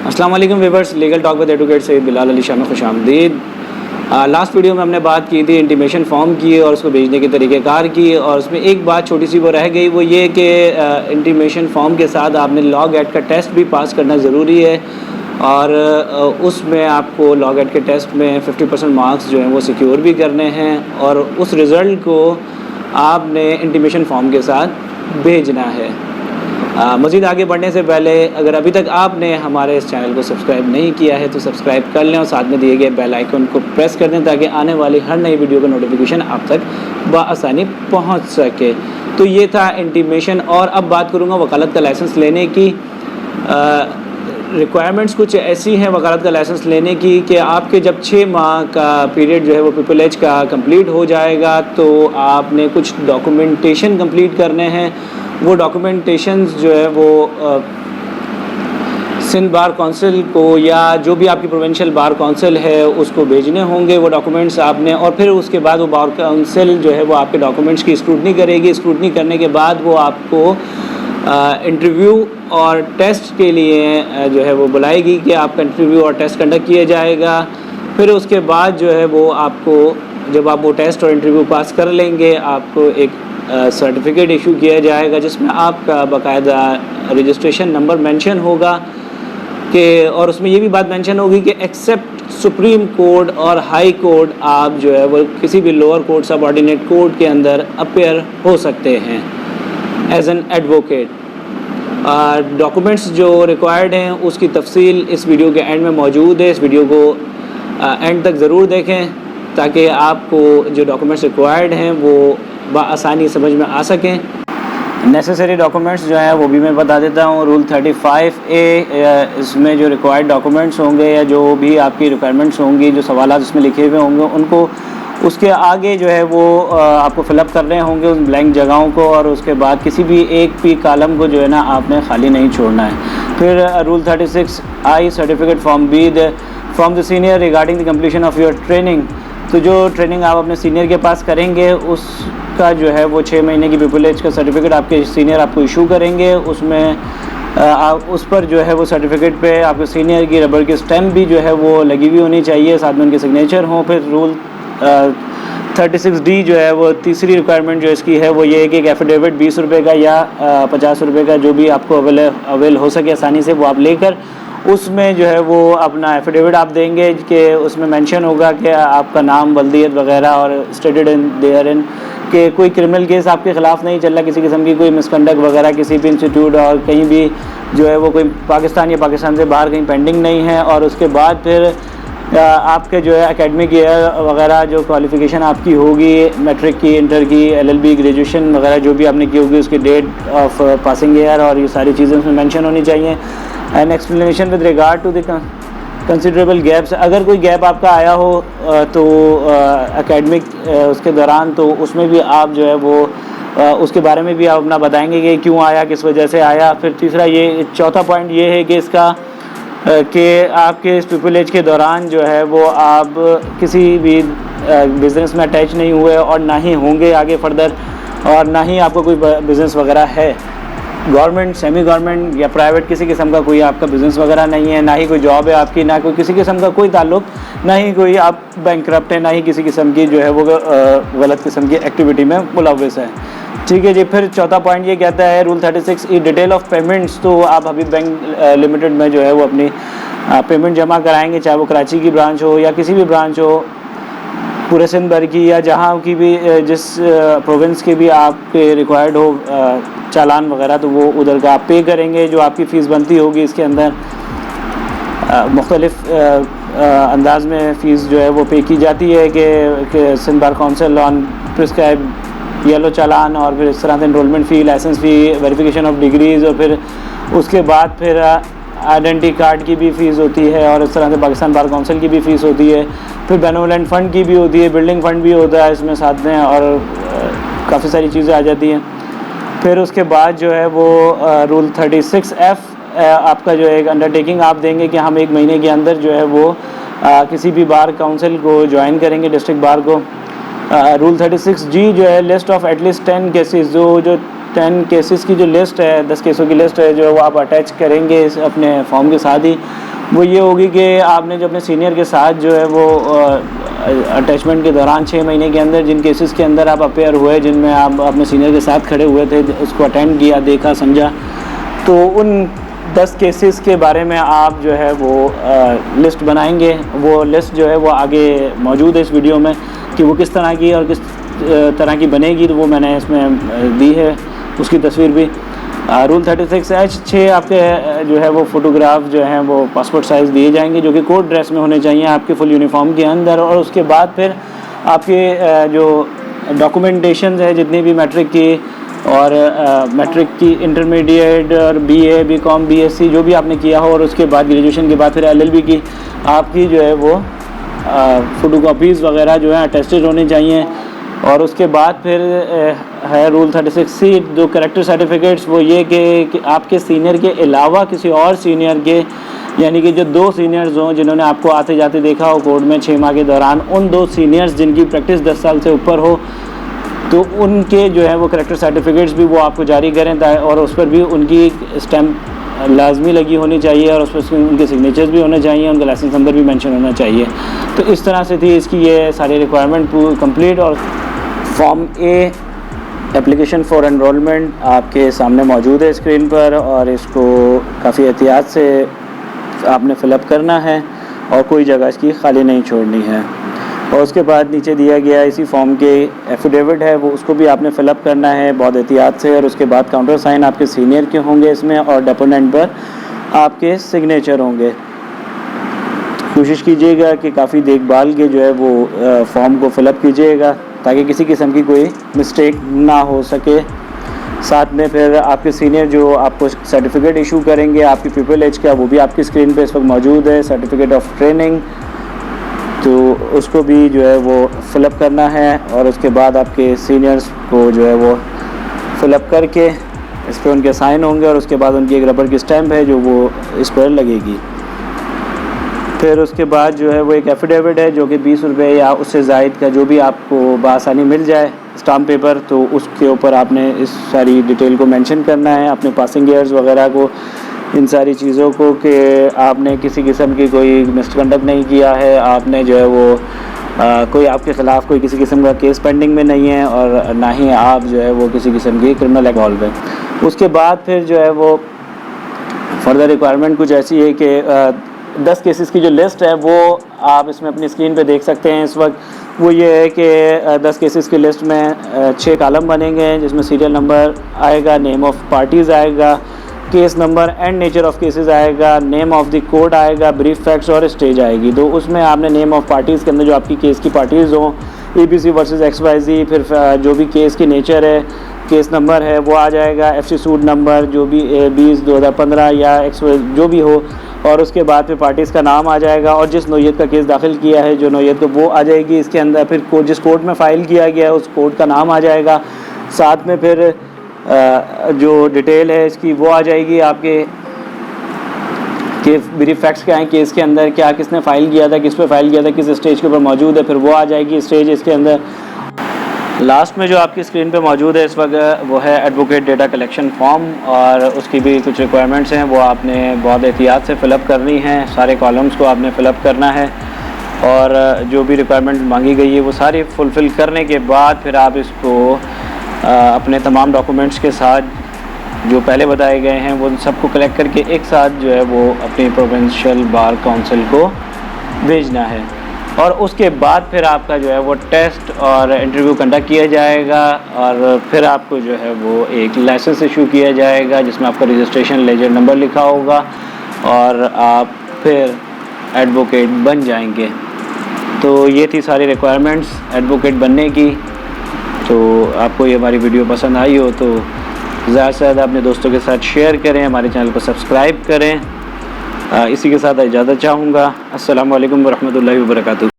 अस्सलाम वालेकुम viewers, legal talk with advocate Syed Bilal Ali Shah में खुशामदीद। लास्ट वीडियो में हमने बात की थी इंटीमेशन फॉर्म की और उसको भेजने के तरीक़ेकार की, और उसमें एक बात छोटी सी वो रह गई, वो ये कि इंटीमेशन फॉर्म के साथ आपने लॉग एड का टेस्ट भी पास करना ज़रूरी है, और उसमें आपको लॉग एड के टेस्ट में 50% मार्क्स जो हैं वो सिक्योर भी करने हैं, और उस रिज़ल्ट को आपने इंटीमेशन फॉर्म के साथ भेजना है। मज़ीद आगे बढ़ने से पहले अगर अभी तक आपने हमारे इस चैनल को सब्सक्राइब नहीं किया है तो सब्सक्राइब कर लें और साथ में दिए गए बेल आइकन को प्रेस कर दें ताकि आने वाली हर नई वीडियो का नोटिफिकेशन आप तक बआसानी पहुंच सके। तो ये था इंटीमेशन। और अब बात करूंगा वकालत का लाइसेंस लेने की। रिक्वायरमेंट्स कुछ ऐसी हैं वकालत का लाइसेंस लेने की कि आपके जब 6 माह का पीरियड जो है वो PPL का कंप्लीट हो जाएगा तो आपने कुछ डॉक्यूमेंटेशन कंप्लीट करने हैं। वो डॉक्यूमेंटेशंस जो है वो सिंध बार काउंसिल को या जो भी आपकी प्रोविंशियल बार काउंसिल है उसको भेजने होंगे वो डॉक्यूमेंट्स आपने, और फिर उसके बाद वो बार काउंसिल जो है वो आपके डॉक्यूमेंट्स की स्क्रूटनी करेगी। स्क्रूटनी करने के बाद वो आपको इंटरव्यू और टेस्ट के लिए जो है वो बुलाएगी कि आपका इंटरव्यू और टेस्ट कंडक्ट किया जाएगा। फिर उसके बाद जो है वो आपको, जब आप वो टेस्ट और इंटरव्यू पास कर लेंगे, आपको एक सर्टिफिकेट इशू किया जाएगा जिसमें आपका बाकायदा रजिस्ट्रेशन नंबर मेंशन होगा कि, और उसमें ये भी बात मेंशन होगी कि एक्सेप्ट सुप्रीम कोर्ट और हाई कोर्ट आप जो है वो किसी भी लोअर कोर्ट सबऑर्डिनेट कोर्ट के अंदर अपेयर हो सकते हैं एज एन एडवोकेट। डॉक्यूमेंट्स जो रिक्वायर्ड हैं उसकी तफसील इस वीडियो के एंड में मौजूद है। इस वीडियो को एंड तक ज़रूर देखें ताकि आपको जो डॉक्यूमेंट्स रिक्वायर्ड हैं वो आसानी समझ में आ सकें। नेसेसरी डॉक्यूमेंट्स जो हैं वो भी मैं बता देता हूँ। रूल 35A, इसमें जो रिक्वायर्ड डॉक्यूमेंट्स होंगे या जो भी आपकी रिक्वायरमेंट्स होंगी, जो सवाल इसमें लिखे हुए होंगे, उनको उसके आगे जो है वो आपको फिलअप करने होंगे उन ब्लैंक जगहों को, और उसके बाद किसी भी एक भी कॉलम को जो है ना आपने खाली नहीं छोड़ना है। फिर rule 36I certificate from the senior regarding the completion of your training. तो जो ट्रेनिंग आप अपने सीनियर के पास करेंगे उसका जो है वो 6 महीने की PPL का सर्टिफिकेट आपके सीनियर आपको इशू करेंगे। उसमें आप उस पर जो है वो सर्टिफिकेट पे आपके सीनियर की रबर की स्टैम्प भी जो है वो लगी हुई होनी चाहिए, साथ में उनके सिग्नेचर हों। फिर रूल 36D जो है वो तीसरी रिक्वायरमेंट जो इसकी है वो ये है कि एक एफिडेविट 20 रुपये का या 50 रुपये का जो भी आपको अवेल हो सके आसानी से, वो आप लेकर उसमें जो है वो अपना एफिडेविट आप देंगे कि उसमें मेंशन होगा कि आपका नाम, बल्दियत वगैरह, और स्टेटेड इन देयर इन कि कोई क्रिमिनल केस आपके ख़िलाफ़ नहीं चल रहा, किसी किस्म की कोई मिसकंडक्ट वगैरह किसी भी इंस्टीट्यूट और कहीं भी जो है वो कोई पाकिस्तान या पाकिस्तान से बाहर कहीं पेंडिंग नहीं है। और उसके बाद फिर आपके जो है एकेडमिक ईयर वगैरह जो क्वालिफ़िकेशन आपकी होगी, मैट्रिक की, इंटर की, LLB, ग्रेजुएशन वगैरह जो भी आपने की होगी, उसकी डेट ऑफ पासिंग ईयर और ये सारी चीज़ें उसमें मेंशन होनी चाहिए। And explanation with regard to the considerable gaps, अगर कोई गैप आपका आया हो तो एकेडमिक उसके दौरान, तो उसमें भी आप जो है वो उसके बारे में भी आप अपना बताएंगे कि क्यों आया, किस वजह से आया। फिर तीसरा ये चौथा पॉइंट ये है कि इसका कि आपके इस PPL के दौरान जो है वो आप किसी भी बिज़नेस में अटैच नहीं हुए और ना ही होंगे आगे फर्दर, और ना ही आपको कोई बिज़नेस वगैरह है, गवर्नमेंट, सेमी गवर्नमेंट या प्राइवेट, किसी किस्म का कोई आपका बिज़नेस वगैरह नहीं है, ना ही कोई जॉब है आपकी, ना कोई किसी किस्म का कोई ताल्लुक, ना ही कोई आप बैंकरप्ट है, ना ही किसी किस्म की जो है वो गलत किस्म की एक्टिविटी में मुलव्वस है। ठीक है जी। फिर चौथा पॉइंट ये कहता है rule 36E detail of payments. तो आप अभी बैंक लिमिटेड में जो है वो अपनी पेमेंट जमा कराएंगे, चाहे वो कराची की ब्रांच हो या किसी भी ब्रांच हो, पूरे सिंध भर की या जहाँ की भी, जिस प्रोविंस के भी आपके रिक्वायर्ड हो चालान वगैरह, तो वो उधर का आप पे करेंगे। जो आपकी फ़ीस बनती होगी इसके अंदर मुख्तलिफ़ अंदाज में फ़ीस जो है वो पे की जाती है कि Sindh bar council on prescribe yellow challan, और फिर इस तरह से enrolment fee, licence fee, verification of degrees, और फिर उसके बाद फिर आइडेंटिटी कार्ड की भी फ़ीस होती है, और इस तरह से पाकिस्तान बार काउंसिल की भी फ़ीस होती है। फिर बेनोवलेंट फ़ंड की भी होती है, बिल्डिंग फ़ंड भी होता है इसमें साथ में, और काफ़ी सारी चीज़ें आ जाती हैं। फिर उसके बाद जो है वो रूल 36F आपका जो एक अंडरटेकिंग आप देंगे कि हम 1 महीने के अंदर जो है वो किसी भी बार काउंसिल को ज्वाइन करेंगे, डिस्ट्रिक्ट बार को। रूल 36G जो है लिस्ट ऑफ एटलीस्ट 10 केसेस, जो 10 केसेस की जो लिस्ट है, 10 केसों की लिस्ट है जो वो आप अटैच करेंगे अपने फॉर्म के साथ ही, वो ये होगी कि आपने जो अपने सीनियर के साथ जो है वो अटैचमेंट के दौरान 6 महीने के अंदर जिन केसेस के अंदर आप अपेयर हुए, जिनमें आप अपने सीनियर के साथ खड़े हुए थे, उसको अटेंड किया, देखा, समझा, तो उन 10 केसेस के बारे में आप जो है वो लिस्ट बनाएंगे। वो लिस्ट जो है वो आगे मौजूद है इस वीडियो में कि वो किस तरह की और किस तरह की बनेगी, तो वो मैंने इसमें दी है, उसकी तस्वीर भी। रूल 36H6 आपके जो है वो फ़ोटोग्राफ जो हैं वो पासपोर्ट साइज़ दिए जाएंगे, जो कि कोर्ट ड्रेस में होने चाहिए आपके फुल यूनिफॉर्म के अंदर। और उसके बाद फिर आपके जो डॉक्यूमेंटेशन है, जितनी भी मैट्रिक की और मैट्रिक की, इंटरमीडिएट और BA, BCom, BSc जो भी आपने किया हो, और उसके बाद ग्रेजुएशन के बाद फिर LLB की आपकी जो है वो फ़ोटोकॉपीज़ वगैरह जो है अटेस्टेड होनी चाहिए। और उसके बाद फिर है रूल 36C, जो कैरेक्टर सर्टिफिकेट्स, वो ये कि आपके सीनियर के अलावा किसी और सीनियर के, यानी कि जो 2 सीनियर्स हों जिन्होंने आपको आते जाते देखा हो कोर्ट में 6 माह के दौरान, उन 2 सीनियर्स जिनकी प्रैक्टिस 10 साल से ऊपर हो, तो उनके जो है वो कैरेक्टर सर्टिफिकेट्स भी वो आपको जारी करें, और उस पर भी उनकी स्टैम्प लाजमी लगी होनी चाहिए, और उस पर उनके सिग्नेचर्स भी होने चाहिए, उनका लाइसेंस नंबर भी मेंशन होना चाहिए। तो इस तरह से थी इसकी ये सारी रिक्वायरमेंट कंप्लीट। और form A application for enrolment आपके सामने मौजूद है स्क्रीन पर, और इसको काफ़ी एहतियात से आपने फ़िलअप करना है और कोई जगह इसकी खाली नहीं छोड़नी है। और उसके बाद नीचे दिया गया इसी फॉर्म के एफिडेविट है, वो उसको भी आपने फ़िलअप करना है बहुत एहतियात से। और उसके बाद काउंटर साइन आपके सीनियर के होंगे इसमें, और डेपोनेंट पर आपके सिग्नेचर होंगे। कोशिश कीजिएगा कि काफ़ी देखभाल के जो है वो फॉर्म को फ़िलअप कीजिएगा, ताकि किसी किस्म की कोई मिस्टेक ना हो सके। साथ में फिर आपके सीनियर जो आपको सर्टिफिकेट इशू करेंगे आपकी PPL का, वो भी आपकी स्क्रीन पे इस वक्त मौजूद है, सर्टिफिकेट ऑफ ट्रेनिंग, तो उसको भी जो है वो फ़िलअप करना है। और उसके बाद आपके सीनियर्स को जो है वो फ़िलअप करके इस पर उनके साइन होंगे, और उसके बाद उनकी एक रबर की स्टैम्प है जो वो इस पर लगेगी। फिर उसके बाद जो है वो एक एफिडेविट है जो कि 20 रुपये या उससे ज़ायद का जो भी आपको बआसानी मिल जाए स्टाम्प पेपर, तो उसके ऊपर आपने इस सारी डिटेल को मेंशन करना है, अपने पासिंग ईयर्स वगैरह को, इन सारी चीज़ों को, कि आपने किसी किस्म की कोई मिसकंडक्ट नहीं किया है, आपने जो है वो कोई आपके ख़िलाफ़ कोई किसी किस्म का केस पेंडिंग में नहीं है, और ना ही आप जो है वो किसी किस्म की क्रिमिनल इन्वॉल्व है। उसके बाद फिर जो है वो फर्दर रिक्वायरमेंट कुछ ऐसी है कि 10 केसेस की जो लिस्ट है वो आप इसमें अपनी स्क्रीन पे देख सकते हैं इस वक्त। वो ये है कि 10 केसेस की लिस्ट में 6 कॉलम बनेंगे, जिसमें सीरियल नंबर आएगा, नेम ऑफ़ पार्टीज़ आएगा, case number and nature of cases आएगा, नेम ऑफ़ द कोर्ट आएगा, ब्रीफ फैक्ट्स और स्टेज आएगी। तो उसमें आपने नेम ऑफ़ पार्टीज़ के अंदर जो आपकी केस की पार्टीज़ हों, ABC वर्सेस XYZ, फिर जो भी केस की नेचर है, केस नंबर है वो आ जाएगा, FC सूट नंबर जो भी 20/2015 या जो भी हो, और उसके बाद फिर पार्टीज़ का नाम आ जाएगा, और जिस नौयत का केस दाखिल किया है जो नौयत को, वो आ जाएगी इसके अंदर। फिर जिस कोर्ट में फ़ाइल किया गया है उस कोर्ट का नाम आ जाएगा। साथ में फिर जो डिटेल है इसकी वो आ जाएगी आपके, कि ब्रीफ फैक्ट्स क्या हैं केस के अंदर, क्या किसने फ़ाइल किया था, किस पे फ़ाइल किया था, किस स्टेज के ऊपर मौजूद है, फिर वो आ जाएगी स्टेज इसके अंदर। लास्ट में जो आपकी स्क्रीन पे मौजूद है इस वक्त वो है एडवोकेट डेटा कलेक्शन फॉर्म, और उसकी भी कुछ रिक्वायरमेंट्स हैं, वो आपने बहुत एहतियात से फ़िलअप करनी है। सारे कॉलम्स को आपने फ़िलअप करना है, और जो भी रिक्वायरमेंट मांगी गई है वो सारी फुलफ़िल करने के बाद फिर आप इसको अपने तमाम डॉक्यूमेंट्स के साथ जो पहले बताए गए हैं वो सबको कलेक्ट करके एक साथ जो है वो अपनी प्रोविंशियल बार काउंसिल को भेजना है। और उसके बाद फिर आपका जो है वो टेस्ट और इंटरव्यू कंडक्ट किया जाएगा, और फिर आपको जो है वो एक लाइसेंस इशू किया जाएगा जिसमें आपका रजिस्ट्रेशन लेजर नंबर लिखा होगा, और आप फिर एडवोकेट बन जाएंगे। तो ये थी सारी रिक्वायरमेंट्स एडवोकेट बनने की। तो आपको ये हमारी वीडियो पसंद आई हो तो ज़्यादा से ज़्यादा अपने दोस्तों के साथ शेयर करें, हमारे चैनल को सब्सक्राइब करें। इसी के साथ इजाज़त चाहूँगा। अस्सलामु अलैकुम वरहमतुल्लाहि वबरकातुहू।